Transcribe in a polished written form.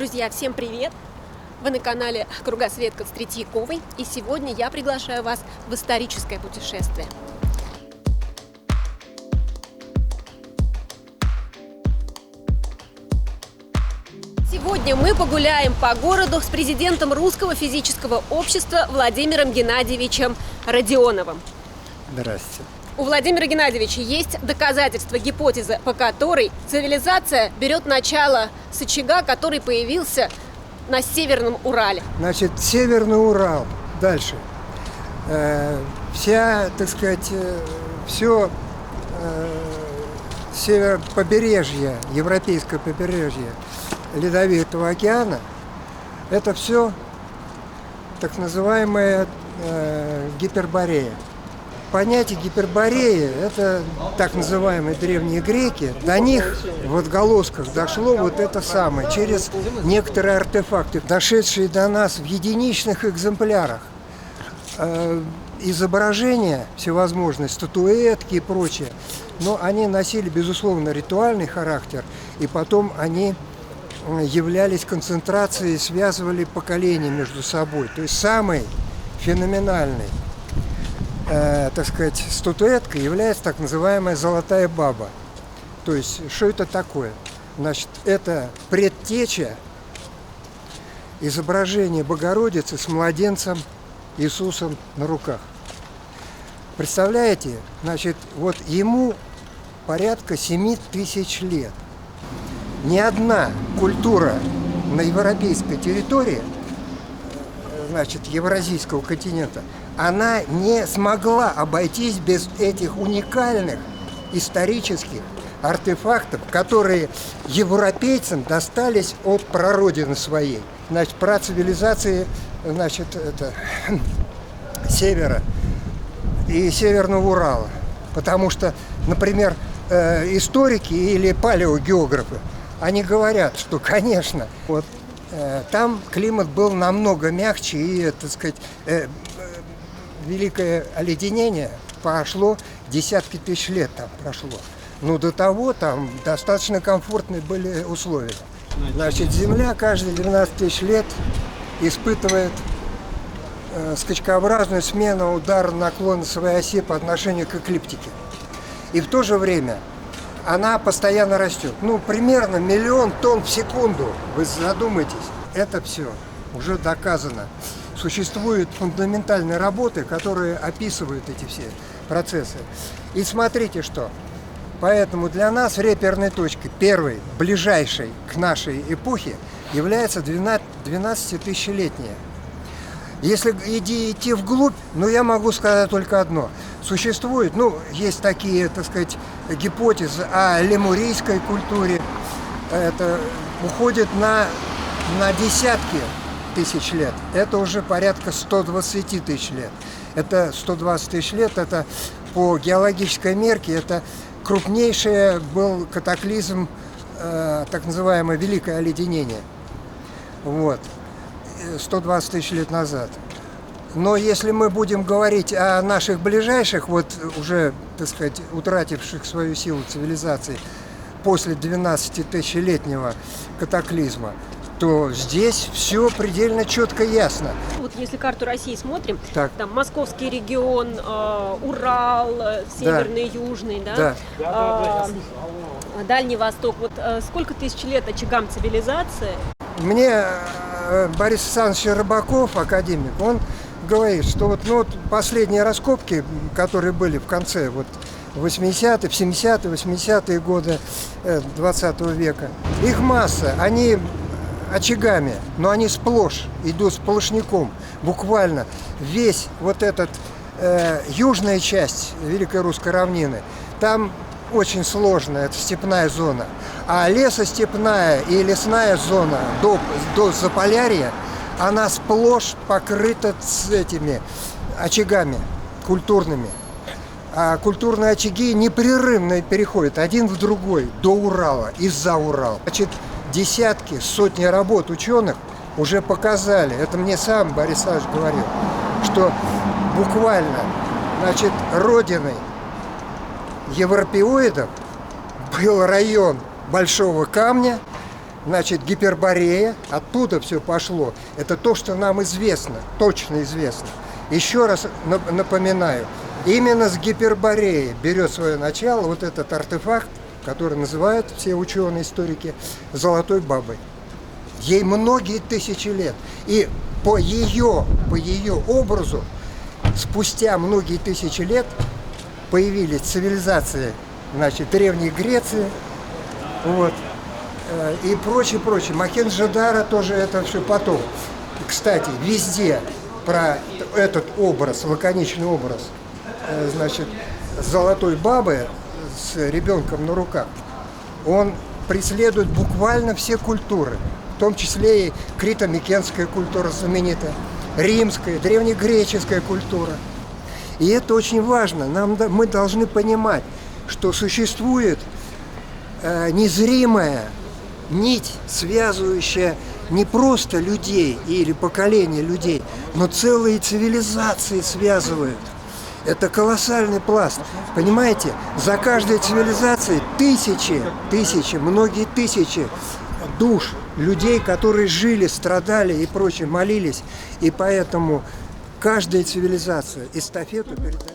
Друзья, всем привет! Вы на канале Кругосветка с Третьяковой, и сегодня я приглашаю вас в историческое путешествие. Сегодня мы погуляем по городу с президентом Русского физического общества Владимиром Геннадьевичем Родионовым. Здравствуйте. У Владимира Геннадьевича есть доказательства гипотезы, по которой цивилизация берет начало с очага, который появился на Северном Урале. Значит, Северный Урал. Дальше. Вся, так сказать, все побережье, европейское побережье Ледовитого океана, это все так называемая Гиперборея. Понятие Гипербореи – это так называемые древние греки. До них в отголосках дошло вот это самое, через некоторые артефакты, дошедшие до нас в единичных экземплярах. Изображения всевозможные, статуэтки и прочее, но они носили, безусловно, ритуальный характер, и потом они являлись концентрацией, связывали поколения между собой. То есть самый феноменальный так сказать, статуэтка является так называемая золотая баба. То есть, что это такое? Значит, это предтеча изображения Богородицы с младенцем Иисусом на руках. Представляете? Значит, вот ему порядка 7000 лет. Ни одна культура на европейской территории, значит, Евразийского континента, она не смогла обойтись без этих уникальных исторических артефактов, которые европейцам достались от прародины своей. Значит, працивилизации, значит, севера и Северного Урала. Потому что, например, историки или палеогеографы, они говорят, что, конечно, вот там климат был намного мягче и, так сказать, великое оледенение пошло, десятки тысяч лет там прошло. Но до того там достаточно комфортные были условия. Значит, Земля каждые 12 тысяч лет испытывает скачкообразную смену удара наклона своей оси по отношению к эклиптике. И в то же время она постоянно растет. Ну, примерно 1 000 000 тонн в секунду. Вы задумайтесь, это все уже доказано. Существуют фундаментальные работы, которые описывают эти все процессы. И смотрите, что. Поэтому для нас реперной точкой, первой, ближайшей к нашей эпохе, является 12-тысячелетняя. Если идти вглубь, я могу сказать только одно. Существует, есть такие, так сказать, гипотезы о лемурийской культуре. Это уходит на десятки тысяч лет. Это уже порядка 120 тысяч лет. Это 120 тысяч лет, это по геологической мерке, это крупнейший был катаклизм, так называемое Великое оледенение. Вот. 120 тысяч лет назад. Но если мы будем говорить о наших ближайших, вот уже, так сказать, утративших свою силу цивилизации после 12-тысячелетнего катаклизма, то здесь все предельно четко ясно. Вот если карту России смотрим, так. Там Московский регион, Урал, Северный, да. Южный, да? Да. Дальний Восток. Вот сколько тысяч лет очагам цивилизации? Мне Борис Александрович Рыбаков, академик, он говорит, что последние раскопки, которые были в конце 80-е, 70-е, 80-е годы 20 века, их масса, они очагами, но они сплошь идут сплошняком, буквально весь южная часть Великой Русской равнины, там очень сложно, это степная зона, а лесостепная и лесная зона до Заполярья, она сплошь покрыта этими очагами культурными. А культурные очаги непрерывно переходят один в другой до Урала и за Урал. Значит, десятки, сотни работ ученых уже показали, это мне сам Борис Александрович говорил, что буквально, значит, родиной европеоидов был район Большого Камня, Значит, Гиперборея, оттуда все пошло. Это то, что нам известно, точно известно. Еще раз напоминаю, именно с Гипербореи берет свое начало вот этот артефакт, который называют все ученые, историки, золотой бабой. Ей многие тысячи лет. И по ее образу, спустя многие тысячи лет появились цивилизации, значит, Древней Греции, вот, и прочее. Мохенджо-Даро тоже это все потом. Кстати, везде про этот образ, лаконичный образ, значит, золотой бабы с ребенком на руках, он преследует буквально все культуры, в том числе и крито-микенская культура знаменитая, римская, древнегреческая культура. И это очень важно. Мы должны понимать, что существует незримая нить, связывающая не просто людей или поколения людей, но целые цивилизации связывают. Это колоссальный пласт. Понимаете, за каждой цивилизацией тысячи, многие тысячи душ, людей, которые жили, страдали и прочее, молились. И поэтому каждая цивилизация эстафету передает.